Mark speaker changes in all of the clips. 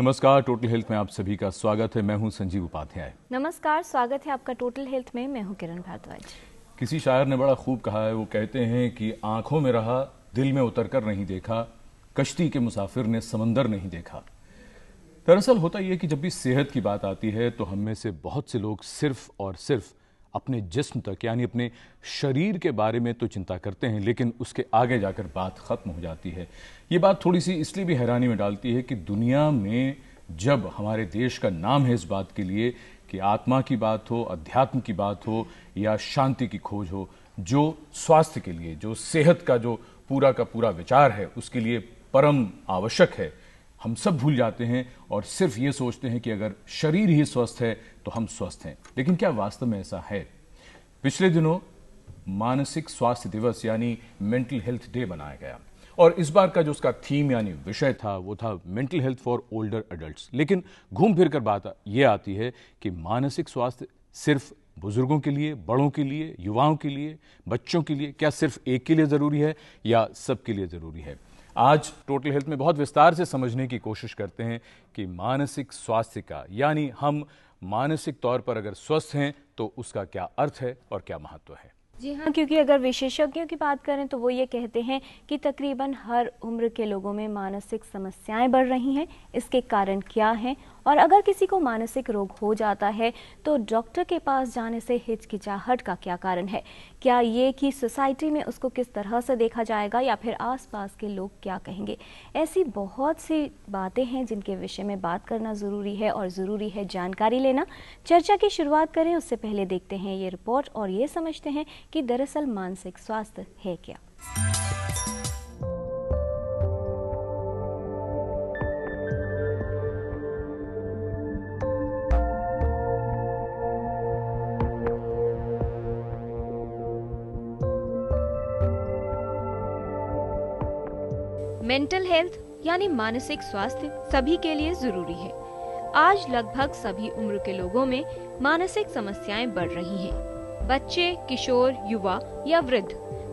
Speaker 1: नमस्कार, total health में आप सभी का स्वागत है। मैं हूं संजीव उपाध्याय।
Speaker 2: नमस्कार, स्वागत है आपका टोटल हेल्थ में। मैं हूं किरण भारद्वाज।
Speaker 1: किसी शायर ने बड़ा खूब कहा है, वो कहते हैं कि आंखों में रहा, दिल में उतर कर नहीं देखा, कश्ती के मुसाफिर ने समंदर नहीं देखा। दरअसल होता यह कि जब भी सेहत की बात आती है तो हम में से बहुत से लोग सिर्फ और सिर्फ अपने जिस्म तक यानी अपने शरीर के बारे में तो चिंता करते हैं, लेकिन उसके आगे जाकर बात खत्म हो जाती है। ये बात थोड़ी सी इसलिए भी हैरानी में डालती है कि दुनिया में जब हमारे देश का नाम है इस बात के लिए कि आत्मा की बात हो, अध्यात्म की बात हो या शांति की खोज हो, जो स्वास्थ्य के लिए, जो सेहत का जो पूरा का पूरा विचार है, उसके लिए परम आवश्यक है, हम सब भूल जाते हैं और सिर्फ ये सोचते हैं कि अगर शरीर ही स्वस्थ है तो हम स्वस्थ हैं। लेकिन क्या वास्तव में ऐसा है? पिछले दिनों मानसिक स्वास्थ्य दिवस यानी मेंटल हेल्थ डे मनाया गया और इस बार का जो उसका थीम यानी विषय था वो था mental health for older adults. लेकिन घूम फिर कर बात ये आती है कि मानसिक स्वास्थ्य सिर्फ बुजुर्गों के लिए, बड़ों के लिए, युवाओं के लिए, बच्चों के लिए, क्या सिर्फ एक के लिए जरूरी है या सबके लिए जरूरी है? आज टोटल हेल्थ में बहुत विस्तार से समझने की कोशिश करते हैं कि मानसिक स्वास्थ्य का यानी हम मानसिक तौर पर अगर स्वस्थ हैं तो उसका क्या अर्थ है और क्या महत्व है।
Speaker 2: जी हाँ, क्योंकि अगर विशेषज्ञों की बात करें तो वो ये कहते हैं कि तकरीबन हर उम्र के लोगों में मानसिक समस्याएं बढ़ रही हैं। इसके कारण क्या हैं और अगर किसी को मानसिक रोग हो जाता है तो डॉक्टर के पास जाने से हिचकिचाहट का क्या कारण है? क्या ये कि सोसाइटी में उसको किस तरह से देखा जाएगा या फिर आसपास के लोग क्या कहेंगे? ऐसी बहुत सी बातें हैं जिनके विषय में बात करना ज़रूरी है और ज़रूरी है जानकारी लेना। चर्चा की शुरुआत करें उससे पहले देखते हैं ये रिपोर्ट और ये समझते हैं कि दरअसल मानसिक स्वास्थ्य है क्या। मेंटल हेल्थ यानी मानसिक स्वास्थ्य सभी के लिए जरूरी है। आज लगभग सभी उम्र के लोगों में मानसिक समस्याएं बढ़ रही हैं। बच्चे, किशोर, युवा या वृद्ध,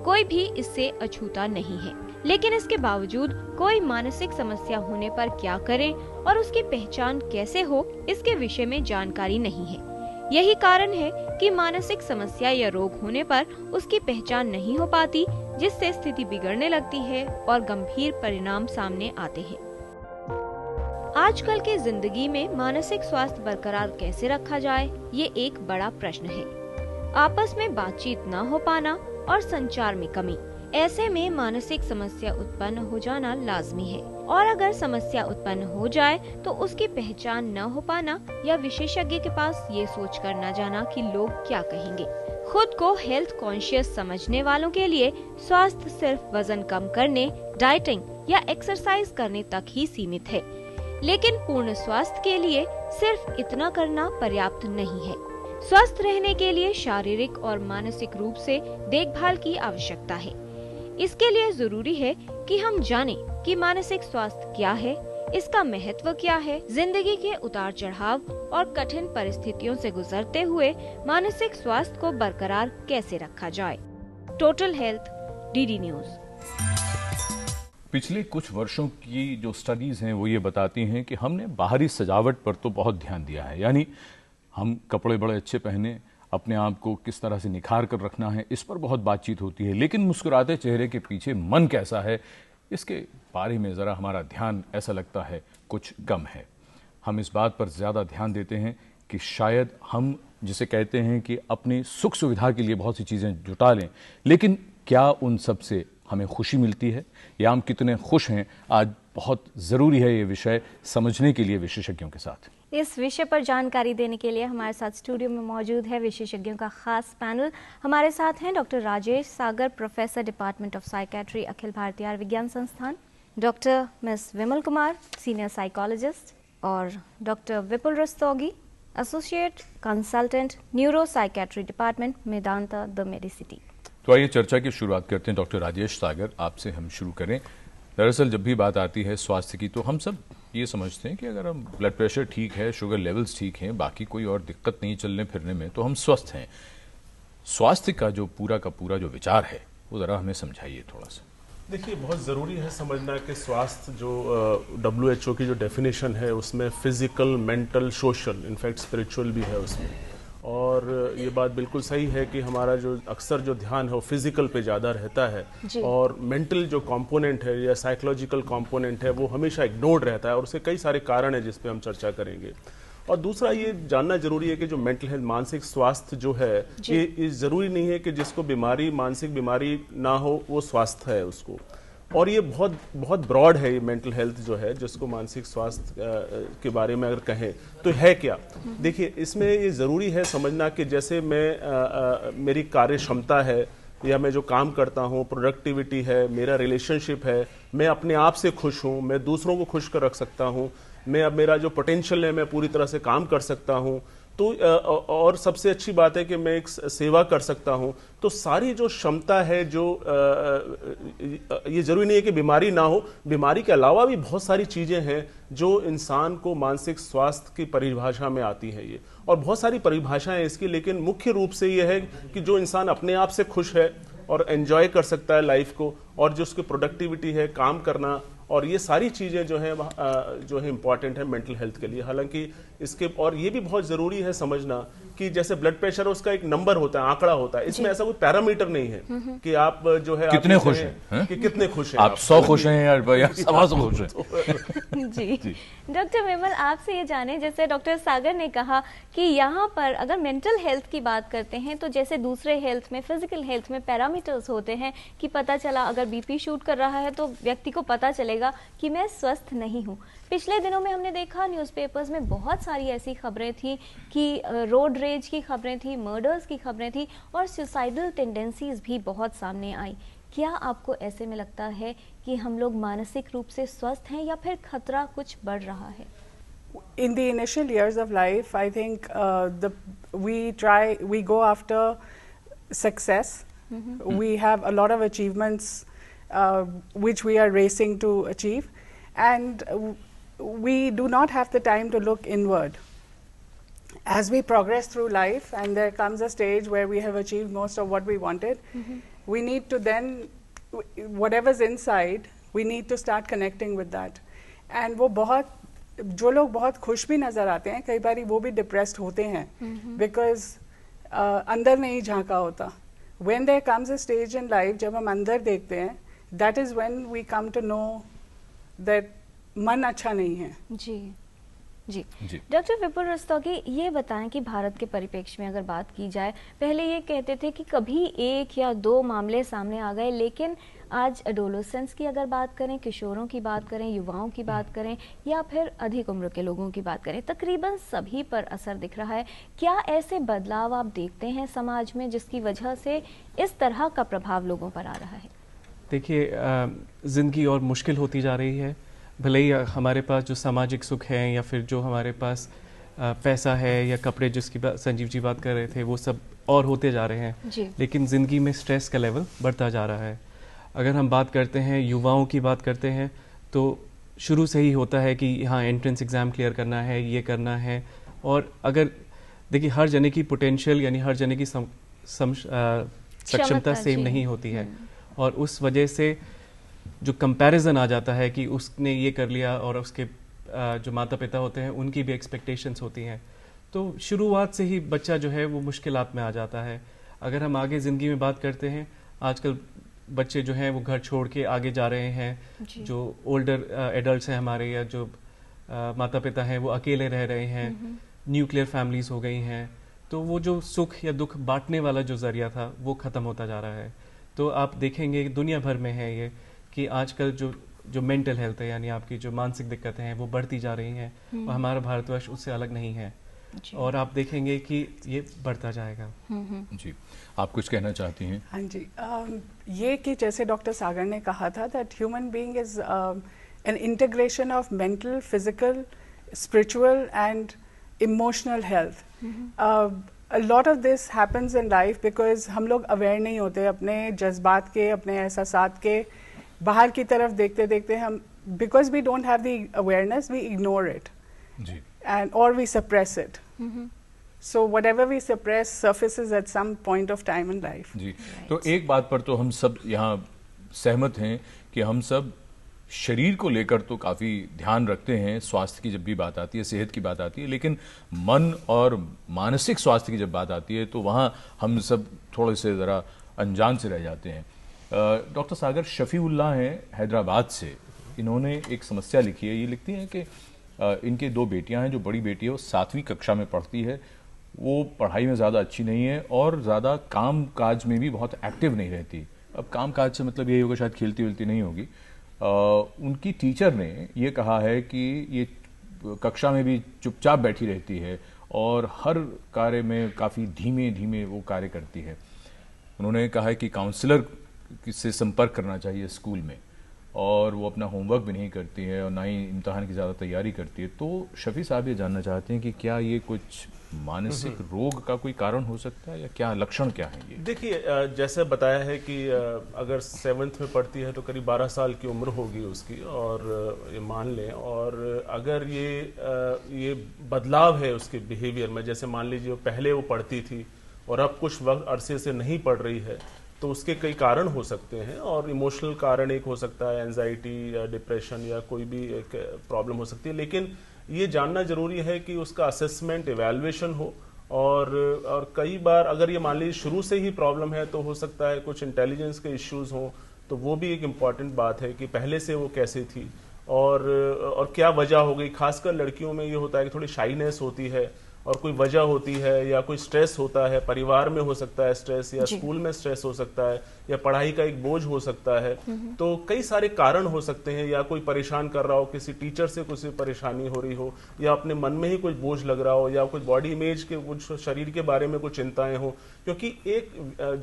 Speaker 2: कोई भी इससे अछूता नहीं है। लेकिन इसके बावजूद कोई मानसिक समस्या होने पर क्या करें और उसकी पहचान कैसे हो, इसके विषय में जानकारी नहीं है। यही कारण है कि मानसिक समस्या या रोग होने पर उसकी पहचान नहीं हो पाती, जिससे स्थिति बिगड़ने लगती है और गंभीर परिणाम सामने आते हैं। आजकल की जिंदगी में मानसिक स्वास्थ्य बरकरार कैसे रखा जाए, ये एक बड़ा प्रश्न है। आपस में बातचीत न हो पाना और संचार में कमी, ऐसे में मानसिक समस्या उत्पन्न हो जाना लाजमी है। और अगर समस्या उत्पन्न हो जाए तो उसकी पहचान न हो पाना या विशेषज्ञ के पास ये सोच कर न जाना कि लोग क्या कहेंगे। खुद को हेल्थ कॉन्शियस समझने वालों के लिए स्वास्थ्य सिर्फ वजन कम करने, डाइटिंग या एक्सरसाइज करने तक ही सीमित है। लेकिन पूर्ण स्वास्थ्य के लिए सिर्फ इतना करना पर्याप्त नहीं है। स्वस्थ रहने के लिए शारीरिक और मानसिक रूप से देखभाल की आवश्यकता है। इसके लिए जरूरी है कि हम जानें कि मानसिक स्वास्थ्य क्या है, इसका महत्व क्या है, जिंदगी के उतार चढ़ाव और कठिन परिस्थितियों से गुजरते हुए मानसिक स्वास्थ्य को बरकरार कैसे रखा जाए। Total health, DD news.
Speaker 1: पिछले कुछ वर्षों की जो स्टडीज हैं वो ये बताती हैं कि हमने बाहरी सजावट पर तो बहुत ध्यान दिया है, यानी हम कपड़े बड़े अच्छे पहने, अपने आप को किस तरह से निखार कर रखना है, इस पर बहुत बातचीत होती है। लेकिन मुस्कुराते चेहरे के पीछे मन कैसा है, इसके बारे में ज़रा हमारा ध्यान ऐसा लगता है कुछ कम है। हम इस बात पर ज़्यादा ध्यान देते हैं कि शायद हम जिसे कहते हैं कि अपनी सुख सुविधा के लिए बहुत सी चीज़ें जुटा लें, लेकिन क्या उन सब से हमें खुशी मिलती है या हम कितने खुश हैं? आज बहुत ज़रूरी है ये विषय समझने के लिए विशेषज्ञों के साथ।
Speaker 2: इस विषय पर जानकारी देने के लिए हमारे साथ स्टूडियो में मौजूद है विशेषज्ञों का खास पैनल। हमारे साथ हैं doctor Rajesh Sagar, professor, department of psychiatry, Akhil Bharatiya Ayurvigyan Sansthan, doctor miss Vimal Kumar, senior psychologist, और doctor Vipul Rastogi, associate consultant, neuro psychiatry department, Medanta the medicity.
Speaker 1: तो आइए चर्चा की शुरुआत करते हैं। डॉक्टर राजेश सागर, आपसे हम शुरू करें। दरअसल जब भी बात आती है स्वास्थ्य की तो हम सब ये समझते हैं कि अगर हम ब्लड प्रेशर ठीक है, शुगर लेवल्स ठीक हैं, बाकी कोई और दिक्कत नहीं चलने फिरने में, तो हम स्वस्थ हैं। स्वास्थ्य का जो पूरा जो विचार है वो ज़रा हमें समझाइए थोड़ा सा।
Speaker 3: देखिए, बहुत ज़रूरी है समझना कि स्वास्थ्य जो WHO की जो डेफिनेशन है उसमें physical, mental, social, in fact spiritual भी है उसमें। और ये बात बिल्कुल सही है कि हमारा जो अक्सर जो ध्यान है वो फिजिकल पे ज़्यादा रहता है और मेंटल जो कंपोनेंट है या साइकोलॉजिकल कंपोनेंट है वो हमेशा इग्नोर्ड रहता है और उसके कई सारे कारण हैं जिस पे हम चर्चा करेंगे। और दूसरा ये जानना जरूरी है कि जो मेंटल हेल्थ, मानसिक स्वास्थ्य जो है, ये जरूरी नहीं है कि जिसको बीमारी, मानसिक बीमारी ना हो वो स्वास्थ्य है उसको। और ये बहुत बहुत ब्रॉड है ये मेंटल हेल्थ जो है, जिसको मानसिक स्वास्थ्य के बारे में अगर कहें तो है क्या। देखिए, इसमें ये ज़रूरी है समझना कि जैसे मैं मेरी कार्य क्षमता है या मैं जो काम करता हूँ, प्रोडक्टिविटी है, मेरा रिलेशनशिप है, मैं अपने आप से खुश हूँ, मैं दूसरों को खुश कर रख सकता हूँ, मैं अब मेरा जो पोटेंशियल है मैं पूरी तरह से काम कर सकता हूँ, तो और सबसे अच्छी बात है कि मैं एक सेवा कर सकता हूँ। तो सारी जो क्षमता है, जो ये जरूरी नहीं है कि बीमारी ना हो, बीमारी के अलावा भी बहुत सारी चीजें हैं जो इंसान को मानसिक स्वास्थ्य की परिभाषा में आती हैं। ये और बहुत सारी परिभाषाएं इसकी, लेकिन मुख्य रूप से ये है कि जो इंसान अपने आप से खुश है और एंजॉय कर सकता है लाइफ को, और जो उसकी प्रोडक्टिविटी है, काम करना, और ये सारी चीज़ें जो है इम्पॉर्टेंट है मेंटल हेल्थ के लिए। हालांकि इसके और ये भी बहुत ज़रूरी है समझना कि जैसे ब्लड प्रेशर उसका एक नंबर होता है, आंकड़ा होता है, इसमें ऐसा कोई पैरामीटर नहीं है कि आप जो है
Speaker 1: कितने खुश हैं,
Speaker 3: कि कितने खुश हैं,
Speaker 1: आप 100 खुश हैं या 100 खुश हैं।
Speaker 2: जी डॉक्टर विमल, आपसे ये जाने, जैसे डॉक्टर सागर ने कहा कि यहाँ पर अगर मेंटल हेल्थ की बात करते हैं तो जैसे दूसरे हेल्थ में, फिजिकल हेल्थ में पैरामीटर्स होते हैं कि पता चला अगर बीपी शूट कर रहा है तो व्यक्ति को पता चलेगा कि मैं स्वस्थ नहीं हूँ। पिछले दिनों में हमने देखा न्यूज़पेपर्स में बहुत सारी ऐसी खबरें थी कि रोड रेज की खबरें थी, मर्डर्स की खबरें थी और सुसाइडल टेंडेंसीज भी बहुत सामने आई। क्या आपको ऐसे में लगता है कि हम लोग मानसिक रूप से स्वस्थ हैं या फिर खतरा कुछ बढ़ रहा है?
Speaker 4: In the initial years of life, I think we go after success. We have a lot of achievements which we are racing to achieve, and we do not have the time to look inward. As we progress through life and there comes a stage where we have achieved most of what we wanted, we need to then, whatever's inside, we need to start connecting with that. And वो बहुत, जो लोग बहुत खुश भी नज़र आते हैं, कई बारी वो भी डिप्रेस्ड होते हैं बिकॉज अंदर नहीं झांका होता। When there comes a stage in life जब हम अंदर देखते हैं, that is when we come to know that मन अच्छा नहीं है।
Speaker 2: जी डॉक्टर विपुल रस्तोगी, ये बताएं कि भारत के परिप्रेक्ष्य में अगर बात की जाए, पहले ये कहते थे कि कभी 1 या 2 मामले सामने आ गए, लेकिन आज एडोलेसेंस की अगर बात करें, किशोरों की बात करें, युवाओं की बात करें या फिर अधिक उम्र के लोगों की बात करें, तकरीबन सभी पर असर दिख रहा है। क्या ऐसे बदलाव आप देखते हैं समाज में जिसकी वजह से इस तरह का प्रभाव लोगों पर आ रहा है?
Speaker 5: देखिए, ज़िंदगी और मुश्किल होती जा रही है। भले ही हमारे पास जो सामाजिक सुख है या फिर जो हमारे पास पैसा है या कपड़े, जिसकी संजीव जी बात कर रहे थे, वो सब और होते जा रहे हैं, लेकिन ज़िंदगी में स्ट्रेस का लेवल बढ़ता जा रहा है। अगर हम बात करते हैं, युवाओं की बात करते हैं, तो शुरू से ही होता है कि हाँ एंट्रेंस एग्ज़ाम क्लियर करना है, ये करना है। और अगर देखिए, हर जने की पोटेंशियल यानी हर जने की सक्षमता सेम नहीं होती है, और उस वजह से जो कंपैरिजन आ जाता है कि उसने ये कर लिया, और उसके जो माता पिता होते हैं उनकी भी एक्सपेक्टेशंस होती हैं, तो शुरुआत से ही बच्चा जो है वो मुश्किलात में आ जाता है। अगर हम आगे ज़िंदगी में बात करते हैं, आजकल बच्चे जो हैं वो घर छोड़ के आगे जा रहे हैं, जो ओल्डर एडल्ट्स हैं हमारे या जो माता पिता हैं वो अकेले रह रहे हैं, न्यूक्लियर फैमिलीज हो गई हैं, तो वो जो सुख या दुख बांटने वाला जो जरिया था वो ख़त्म होता जा रहा है। तो आप देखेंगे दुनिया भर में है ये कि आजकल जो मेंटल हेल्थ है यानी आपकी जो मानसिक दिक्कतें हैं वो बढ़ती जा रही हैं, और हमारा भारतवर्ष उससे अलग नहीं है, और आप देखेंगे कि ये बढ़ता जाएगा।
Speaker 1: जी, आप कुछ कहना चाहती हैं?
Speaker 4: हाँ जी, ये कि जैसे डॉक्टर सागर ने कहा था that human being is an integration of mental, physical, spiritual and emotional health. A lot of this happens in life because हम लोग अवेयर नहीं होते अपने जज्बात के, अपने एहसासात के। बाहर की तरफ देखते देखते हम, because we don't have the awareness, we ignore it, and or we suppress it. So whatever we suppress surfaces at some point of time in life.
Speaker 1: जी, तो एक बात पर तो हम सब यहाँ सहमत हैं कि हम सब शरीर को लेकर तो काफ़ी ध्यान रखते हैं, स्वास्थ्य की जब भी बात आती है, सेहत की बात आती है, लेकिन मन और मानसिक स्वास्थ्य की जब बात आती है तो वहाँ हम सब थोड़े से ज़रा अनजान से रह जाते हैं। डॉक्टर सागर शफीउल्लाह हैं हैदराबाद से, इन्होंने एक समस्या लिखी है। ये लिखती हैं कि इनके 2 बेटियां हैं। जो बड़ी बेटी है वो 7वीं कक्षा में पढ़ती है, वो पढ़ाई में ज़्यादा अच्छी नहीं है और ज़्यादा काम काज में भी बहुत एक्टिव नहीं रहती। अब काम काज से मतलब यही होगा शायद खेलती वेलती नहीं होगी। उनकी टीचर ने ये कहा है कि ये कक्षा में भी चुपचाप बैठी रहती है और हर कार्य में काफ़ी धीमे धीमे वो कार्य करती है। उन्होंने कहा है कि काउंसलर से संपर्क करना चाहिए स्कूल में, और वो अपना होमवर्क भी नहीं करती है और ना ही इम्तहान की ज़्यादा तैयारी करती है। तो शफी साहब ये जानना चाहते हैं कि क्या ये कुछ मानसिक रोग का कोई कारण हो सकता है या क्या लक्षण क्या है ये?
Speaker 3: देखिए, जैसे बताया है कि अगर 7th में पढ़ती है तो करीब 12 साल की उम्र होगी उसकी, और ये मान लें, और अगर ये बदलाव है उसके बिहेवियर में, जैसे मान लीजिए पहले वो पढ़ती थी और अब कुछ वक्त अरसे से नहीं पढ़ रही है, तो उसके कई कारण हो सकते हैं। और इमोशनल कारण एक हो सकता है, एंजाइटी या डिप्रेशन या कोई भी एक प्रॉब्लम हो सकती है। लेकिन ये जानना जरूरी है कि उसका असेसमेंट, इवैल्यूएशन हो, और कई बार अगर ये मान लीजिए शुरू से ही प्रॉब्लम है तो हो सकता है कुछ इंटेलिजेंस के इश्यूज हों, तो वो भी एक इम्पॉर्टेंट बात है कि पहले से वो कैसे थी और क्या वजह हो गई। खासकर लड़कियों में ये होता है कि थोड़ी शाइनेस होती है और कोई वजह होती है, या कोई स्ट्रेस होता है, परिवार में हो सकता है स्ट्रेस, या स्कूल में स्ट्रेस हो सकता है, या पढ़ाई का एक बोझ हो सकता है। तो कई सारे कारण हो सकते हैं, या कोई परेशान कर रहा हो, किसी टीचर से कुछ परेशानी हो रही हो, या अपने मन में ही कुछ बोझ लग रहा हो, या कुछ बॉडी इमेज के कुछ शरीर के बारे में कुछ चिंताएं हो। क्योंकि एक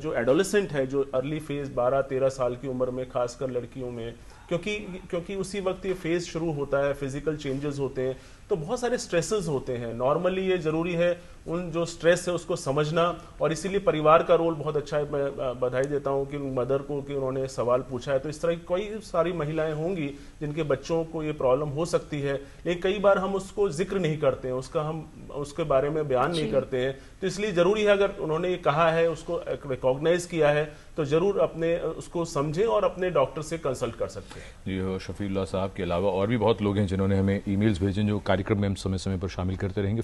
Speaker 3: जो एडोलेसेंट है, जो अर्ली फेज 12-13 साल की उम्र में, खासकर लड़कियों में, क्योंकि उसी वक्त ये फेज शुरू होता है, फिजिकल चेंजेस होते हैं, तो बहुत सारे स्ट्रेसेस होते हैं। नॉर्मली ये जरूरी है उन जो स्ट्रेस है उसको समझना, और इसीलिए परिवार का रोल बहुत अच्छा है। मैं बधाई देता हूं कि मदर को कि उन्होंने सवाल पूछा है। तो इस तरह की कई सारी महिलाएं होंगी जिनके बच्चों को ये प्रॉब्लम हो सकती है, लेकिन कई बार हम उसको जिक्र नहीं करते हैं, हम उसके बारे में बयान नहीं करते हैं। तो इसलिए जरूरी है, अगर उन्होंने ये कहा है, उसको रिकॉग्नाइज किया है, तो जरूर अपने उसको समझें और अपने डॉक्टर से कंसल्ट कर सकते हैं।
Speaker 1: जी हो, शफीउल्लाह साहब के अलावा और भी बहुत लोग हैं जिन्होंने हमें ईमेल्स भेजे, जो कार्यक्रम में हम समय समय पर शामिल करते रहेंगे।